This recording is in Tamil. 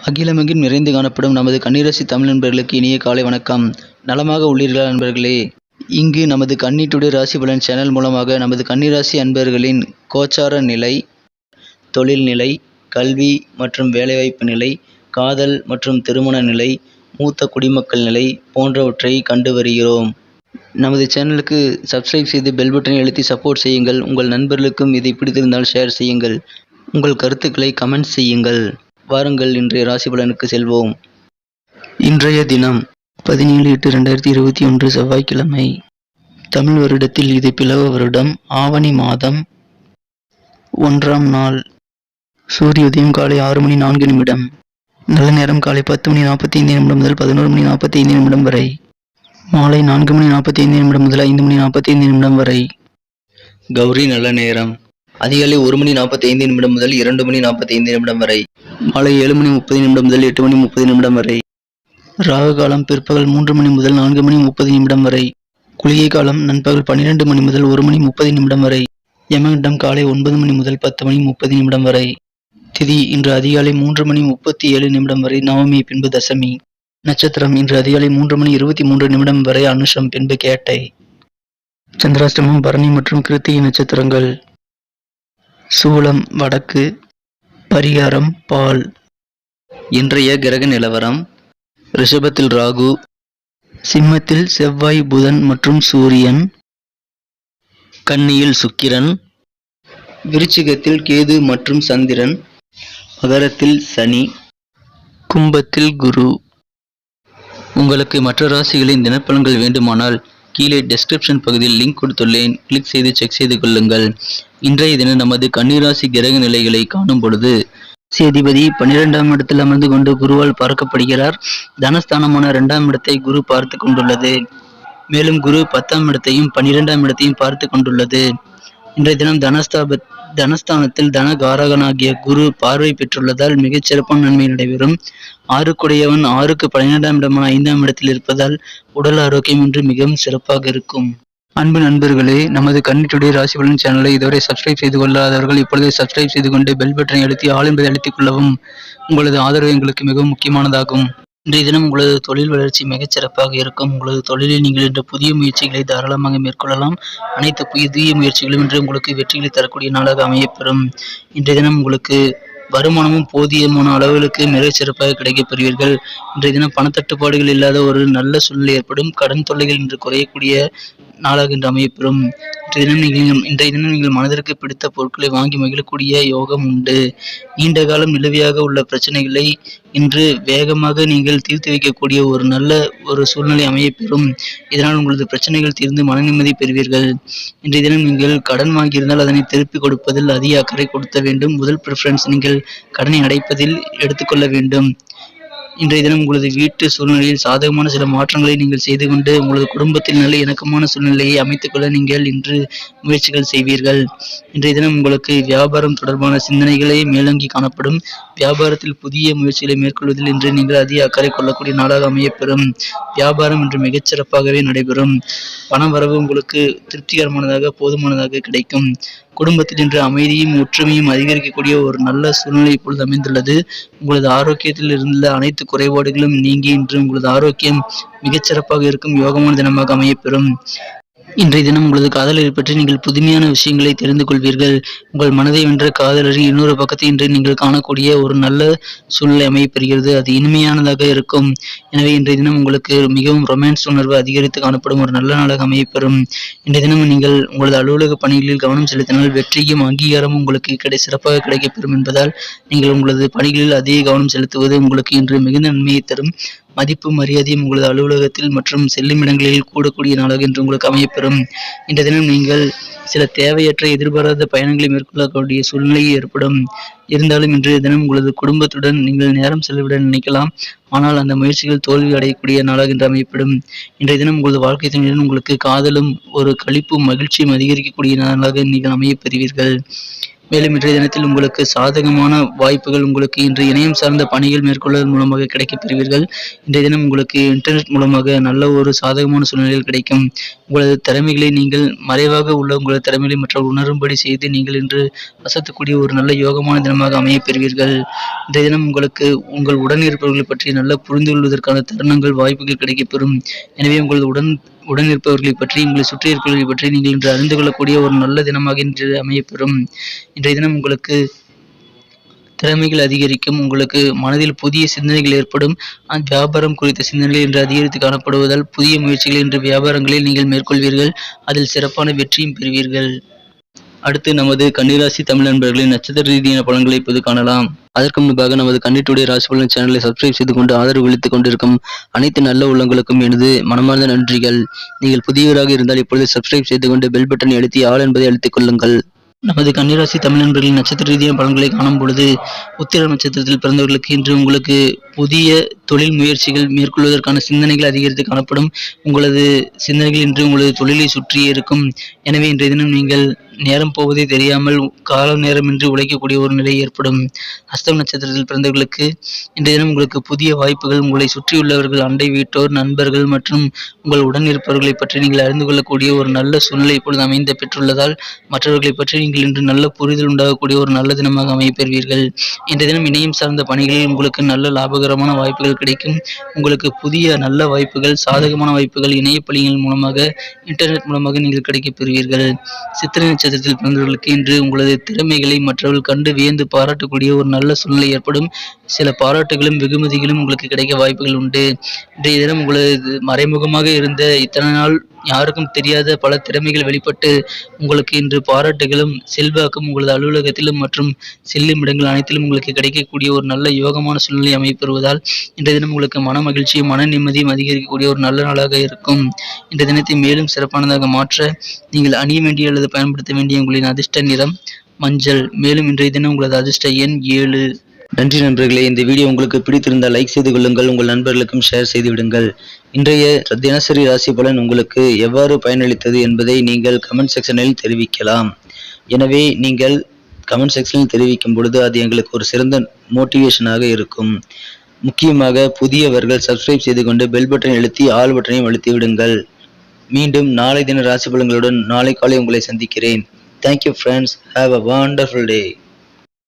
அகிலமெங்கும் நிறைந்து காணப்படும் நமது கன்னிராசி தமிழ் நண்பர்களுக்கு இனிய காலை வணக்கம். நலமாக உள்ளீர்களா நண்பர்களே? இங்கு நமது கன்னி டுடே ராசி பலன் சேனல் மூலமாக நமது கன்னிராசி அன்பர்களின் கோச்சார நிலை, தொழில் நிலை, கல்வி மற்றும் வேலைவாய்ப்பு நிலை, காதல் மற்றும் திருமண நிலை, மூத்த குடிமக்கள் நிலை போன்றவற்றை கண்டு வருகிறோம். நமது சேனலுக்கு சப்ஸ்கிரைப் செய்து பெல் பட்டனை அழுத்தி சப்போர்ட் செய்யுங்கள். உங்கள் நண்பர்களுக்கும் இதை பிடித்திருந்தால் ஷேர் செய்யுங்கள். உங்கள் கருத்துக்களை கமெண்ட் செய்யுங்கள். வாருங்கள் இன்றைய ராசி பலனுக்கு செல்வோம். இன்றைய தினம் 17/8/2021 செவ்வாய்க்கிழமை. தமிழ் வருடத்தில் இது பிளவ வருடம், ஆவணி மாதம் 1ஆம் நாள். சூரிய உதயம் காலை 6:04 நல்ல நேரம் காலை 10:45 முதல் 11:45 வரை. மாலை 4:45 முதல் 5:45 வரை. கௌரி நல்ல நேரம் அதிகாலை 1:45 முதல் 2:45 வரை. மாலை 7:30 முதல் 8:30 வரை. ராகு காலம் பிற்பகல் 3 முதல் 4:30 வரை. குளிகை காலம் நண்பகல் 12 முதல் 1:30 வரை. யமகண்டம் காலை 9 முதல் 10:30 வரை. திதி இன்று அதிகாலை 3:37 வரை நவமி, பின்பு தசமி. நட்சத்திரம் இன்று அதிகாலை 3:23 வரை அனுஷம், பின்பு கேட்டை. சந்திராஷ்டமம் பரணி மற்றும் கிருத்திகை நட்சத்திரங்கள். சூலம் வடக்கு. பரிகாரம் பால். இன்றைய கிரக நிலவரம்: ரிஷபத்தில் ராகு, சிம்மத்தில் செவ்வாய், புதன் மற்றும் சூரியன், கன்னியில் சுக்கிரன், விருச்சிகத்தில் கேது மற்றும் சந்திரன், மகரத்தில் சனி, கும்பத்தில் குரு. உங்களுக்கு மற்ற ராசிகளின் தினப்பலன்கள் வேண்டுமானால் கீழே டெஸ்கிரிப்ஷன் பகுதியில் லிங்க் கொடுத்துள்ளேன். கிளிக் செய்து செக் செய்து கொள்ளுங்கள். இன்றைய தினம் நமது கன்னிராசி கிரக நிலைகளை காணும் பொழுது, ராசியதிபதி 12ஆம் இடத்தில் அமர்ந்து கொண்டு குருவால் பார்க்கப்படுகிறார். தனஸ்தானமான 2ஆம் இடத்தை குரு பார்த்து கொண்டுள்ளது. மேலும் குரு 10ஆம் இடத்தையும் 12ஆம் இடத்தையும் பார்த்து கொண்டுள்ளது. இன்றைய தினம் தனஸ்தானத்தில் தனகாரகனாகிய குரு பார்வை பெற்றுள்ளதால் மிகச் சிறப்பான நன்மை நடைபெறும். 6க்குடையவன் 6க்கு 12ஆம் இடமான 5ஆம் இடத்தில் இருப்பதால் உடல் ஆரோக்கியம் இன்று மிகவும் சிறப்பாக இருக்கும். அன்பு நண்பர்களே, நமது கன்னி டுடே ராசி பலன் சேனலை இதுவரை சப்ஸ்கிரைப் செய்து கொள்ளாதவர்கள் இப்பொழுதே சப்ஸ்கிரைப் செய்து கொண்டு பெல் பட்டனை அழுத்தி ஆல் என்பதை அழுத்திக் கொள்ளவும். உங்களது ஆதரவு எங்களுக்கு மிகவும் முக்கியமானதாகும். இன்றைய தினம் உங்களது தொழில் வளர்ச்சி மிகச் சிறப்பாக இருக்கும். உங்களது தொழிலில் நீங்கள் இன்று புதிய முயற்சிகளை தாராளமாக மேற்கொள்ளலாம். அனைத்து புதிய முயற்சிகளும் இன்று உங்களுக்கு வெற்றிகளை தரக்கூடிய நாளாக அமையப்பெறும். இன்றைய தினம் உங்களுக்கு வருமானமும் போதியமான அளவுகளுக்கு மிகச் சிறப்பாக கிடைக்கப் பெறுவீர்கள். இன்றைய தினம் பணத்தட்டுப்பாடுகள் இல்லாத ஒரு நல்ல சூழ்நிலை ஏற்படும். கடன் தொல்லைகள் இன்று குறையக்கூடிய நாளாக இன்று அமையப்பெறும். இன்றைய தினம் நீங்கள் மனதிற்கு பிடித்த பொருட்களை வாங்கி மகிழக்கூடிய யோகம் உண்டு. நீண்ட காலம் நிலுவையாக உள்ள பிரச்சனைகளை இன்று வேகமாக நீங்கள் தீர்த்து வைக்கக்கூடிய ஒரு நல்ல சூழ்நிலை அமையப்பெறும். இதனால் உங்களது பிரச்சனைகள் தீர்ந்து மன நிம்மதி பெறுவீர்கள். இன்றைய தினம் நீங்கள் கடன் வாங்கியிருந்தால் அதனை திருப்பி கொடுப்பதில் அதிக அக்கறை கொடுத்த வேண்டும். முதல் ப்ரிஃபரன்ஸ் நீங்கள் கடனை அடைப்பதில் எடுத்துக்கொள்ள வேண்டும். இன்றைய தினம் உங்களது வீட்டு சூழ்நிலையில் சாதகமான சில மாற்றங்களை நீங்கள் செய்து கொண்டு உங்களது குடும்பத்தில் நல்ல இணக்கமான சூழ்நிலையை அமைத்துக்கொள்ள நீங்கள் இன்று முயற்சிகள் செய்வீர்கள். இன்றைய தினம் உங்களுக்கு வியாபாரம் தொடர்பான சிந்தனைகளே மேலோங்கி காணப்படும். வியாபாரத்தில் புதிய முயற்சிகளை மேற்கொள்வதில் இன்று நீங்கள் அதிக அக்கறை கொள்ளக்கூடிய நாளாக அமையப்பெறும். வியாபாரம் இன்று மிகச் சிறப்பாகவே நடைபெறும். பண வரவு உங்களுக்கு திருப்திகரமானதாக போதுமானதாக கிடைக்கும். குடும்பத்தில் இன்று அமைதியும் ஒற்றுமையும் அதிகரிக்கக்கூடிய ஒரு நல்ல சூழ்நிலை இப்பொழுது அமைந்துள்ளது. உங்களது ஆரோக்கியத்தில் இருந்த அனைத்து குறைபாடுகளும் நீங்கி இன்று உங்களது ஆரோக்கியம் மிகச் சிறப்பாக இருக்கும் யோகமான தினமாக அமையப்பெறும். இன்றைய தினம் உங்களது காதலரை பற்றி நீங்கள் புதுமையான விஷயங்களை தெரிந்து கொள்வீர்கள். உங்கள் மனதை வென்ற காதலரின் இன்னொரு பக்கத்தை இன்று நீங்கள் காணக்கூடிய ஒரு நல்ல சூழ்நிலை அமையப்பெறுகிறது. அது இனிமையானதாக இருக்கும். எனவே இன்றைய தினம் உங்களுக்கு மிகவும் ரொமான்ஸ் உணர்வு அதிகரித்து காணப்படும் ஒரு நல்ல நாளாக அமையப்பெறும். இன்றைய தினம் நீங்கள் உங்களது அலுவலக பணிகளில் கவனம் செலுத்தினால் வெற்றியும் அங்கீகாரமும் உங்களுக்கு சிறப்பாக கிடைக்கப்பெறும் என்பதால் நீங்கள் உங்களது பணிகளில் அதிக கவனம் செலுத்துவது உங்களுக்கு இன்று மிகுந்த நன்மையை தரும். மதிப்பு மரியாதையும் உங்களது அலுவலகத்தில் மற்றும் செல்லும் இடங்களில் கூடக்கூடிய நாளாக இன்று உங்களுக்கு அமையப்பெறும். இன்றைய தினம் நீங்கள் சில தேவையற்ற எதிர்பாராத பயணங்களை மேற்கொள்ளக்கூடிய சூழ்நிலை ஏற்படும். இருந்தாலும் இன்றைய தினம் உங்களது குடும்பத்துடன் நீங்கள் நேரம் செலவிட நினைக்கலாம். ஆனால் அந்த முயற்சிகள் தோல்வி அடையக்கூடிய நாளாக இன்று அமையப்படும். இன்றைய தினம் உங்களது வாழ்க்கை துணையுடன் உங்களுக்கு காதலும் ஒரு களிப்பும் மகிழ்ச்சியும் அதிகரிக்கக்கூடிய நாளாக நீங்கள் அமையப் பெறுவீர்கள். மேலும் இன்றைய தினத்தில் உங்களுக்கு சாதகமான வாய்ப்புகள் உங்களுக்கு இன்று இணையம் சார்ந்த பணிகள் மேற்கொள்வதன் மூலமாக கிடைக்கப் பெறுவீர்கள். இன்றைய தினம் உங்களுக்கு இன்டர்நெட் மூலமாக நல்ல ஒரு சாதகமான சூழ்நிலைகள் கிடைக்கும். உங்களது திறமைகளை நீங்கள் மறைவாக உள்ள உங்களது திறமைகளை மற்றவர்கள் உணரும்படி செய்து நீங்கள் இன்று அசத்தக்கூடிய ஒரு நல்ல யோகமான தினமாக அமையப் பெறுவீர்கள். இன்றைய தினம் உங்களுக்கு உங்கள் உடன் இருப்பவர்களை பற்றி நல்ல புரிந்து கொள்வதற்கான தருணங்கள் வாய்ப்புகள் கிடைக்கப்பெறும். எனவே உங்களது உடன் இருப்பவர்களை பற்றி உங்களை சுற்றி இருப்பவர்களை பற்றி நீங்கள் இன்று அறிந்து கொள்ளக்கூடிய ஒரு நல்ல தினமாக இன்று அமையப்பெறும். இன்றைய தினம் உங்களுக்கு திறமைகள் அதிகரிக்கும். உங்களுக்கு மனதில் புதிய சிந்தனைகள் ஏற்படும். வியாபாரம் குறித்த சிந்தனைகள் இன்று அதிகரித்து காணப்படுவதால் புதிய முயற்சிகள் இன்று வியாபாரங்களில் நீங்கள் மேற்கொள்வீர்கள். அதில் சிறப்பான வெற்றியும் பெறுவீர்கள். அடுத்து நமது கன்னிராசி தமிழ் நண்பர்களின் நட்சத்திர ரீதியான பலன்களை இப்போது காணலாம். அதற்கு முன்பாக நமது கன்னிட்டுடைய ராசி பலன் சேனலை சப்ஸ்கிரைப் செய்து கொண்டு ஆதரவு அளித்துக் கொண்டிருக்கும் அனைத்து நல்ல உள்ளங்களுக்கும் எனது மனமார்ந்த நன்றிகள். நீங்கள் புதியவராக இருந்தால் இப்பொழுது சப்ஸ்கிரைப் செய்து கொண்டு பெல் பட்டனை அழுத்தி ஆல் என்பதை அழுத்திக் கொள்ளுங்கள். நமது கன்னிராசி தமிழ் நண்பர்களின் நட்சத்திர ரீதியான பலன்களை காணும் பொழுது உத்திர நட்சத்திரத்தில் பிறந்தவர்களுக்கு இன்று உங்களுக்கு புதிய தொழில் முயற்சிகள் மேற்கொள்வதற்கான சிந்தனைகள் அதிகரித்து காணப்படும். உங்களது சிந்தனைகள் இன்று உங்களது தொழிலை சுற்றியே இருக்கும். எனவே இன்றைய தினம் நீங்கள் நேரம் போவதே தெரியாமல் கால நேரமின்றி உழைக்கக்கூடிய ஒரு நிலை ஏற்படும். ஹஸ்தம் நட்சத்திரத்தில் பிறந்தவர்களுக்கு இன்றைய தினம் உங்களுக்கு புதிய வாய்ப்புகள், உங்களை சுற்றியுள்ளவர்கள், அண்டை வீட்டோர், நண்பர்கள் மற்றும் உங்கள் உடன் இருப்பவர்களை பற்றி நீங்கள் அறிந்து கொள்ளக்கூடிய ஒரு நல்ல சூழ்நிலை இப்பொழுது அமைந்து பெற்றுள்ளதால் மற்றவர்களை பற்றி நீங்கள் இன்று நல்ல புரிதல் உண்டாகக்கூடிய ஒரு நல்ல தினமாக அமையப்பெறுவீர்கள். இன்றைய தினம் இணையம் சார்ந்த பணிகளில் உங்களுக்கு நல்ல லாபகரமான வாய்ப்புகள் கிடைக்கும். உங்களுக்கு புதிய நல்ல வாய்ப்புகள், சாதகமான வாய்ப்புகள் இணைய பணிகள் மூலமாக, இன்டர்நெட் மூலமாக நீங்கள் கிடைக்கப் பெறுவீர்கள். சித்திரை நட்சத்திரத்தில் பிறந்தவர்களுக்கு இன்று உங்களது திறமைகளை மற்றவர்கள் கண்டு வியந்து பாராட்டக்கூடிய ஒரு நல்ல சூழ்நிலை ஏற்படும். சில பாராட்டுகளும் வெகுமதிகளும் உங்களுக்கு கிடைக்க வாய்ப்புகள் உண்டு. இன்றைய தினம் உங்களது மறைமுகமாக இருந்த இத்தனை நாள் யாருக்கும் தெரியாத பல திறமைகள் வெளிப்பட்டு உங்களுக்கு இன்று பாராட்டுகளும் செல்வாக்கும் உங்களது அலுவலகத்திலும் மற்றும் செல்லும் இடங்கள் அனைத்திலும் உங்களுக்கு கிடைக்கக்கூடிய ஒரு நல்ல யோகமான சூழ்நிலை அமைப்பெறுவதால் இன்றைய தினம் உங்களுக்கு மன மகிழ்ச்சியும் மன நிம்மதியும் அதிகரிக்கக்கூடிய ஒரு நல்ல நாளாக இருக்கும். இன்றைய தினத்தை மேலும் சிறப்பானதாக மாற்ற நீங்கள் அணிய வேண்டிய அல்லது பயன்படுத்த வேண்டிய உங்களின் அதிர்ஷ்ட நிறம் மஞ்சள். மேலும் இன்றைய தினம் உங்களது அதிர்ஷ்ட எண் 7. நன்றி நண்பர்களே. இந்த வீடியோ உங்களுக்கு பிடித்திருந்தால் லைக் செய்து கொள்ளுங்கள், உங்கள் நண்பர்களுக்கும் ஷேர் செய்து விடுங்கள். இன்றைய தினசரி ராசி பலன் உங்களுக்கு எவ்வாறு பயனளித்தது என்பதை நீங்கள் கமெண்ட் செக்ஷனில் தெரிவிக்கலாம். எனவே நீங்கள் கமெண்ட் செக்ஷனில் தெரிவிக்கும் பொழுது அது எங்களுக்கு ஒரு சிறந்த மோட்டிவேஷனாக இருக்கும். முக்கியமாக புதியவர்கள் சப்ஸ்கிரைப் செய்து கொண்டு பெல் பட்டனை அழுத்தி ஆல் பட்டனையும் அழுத்தி விடுங்கள். மீண்டும் நாளை தின ராசி பலன்களுடன் நாளை காலை உங்களை சந்திக்கிறேன். Thank you friends. Have a wonderful day.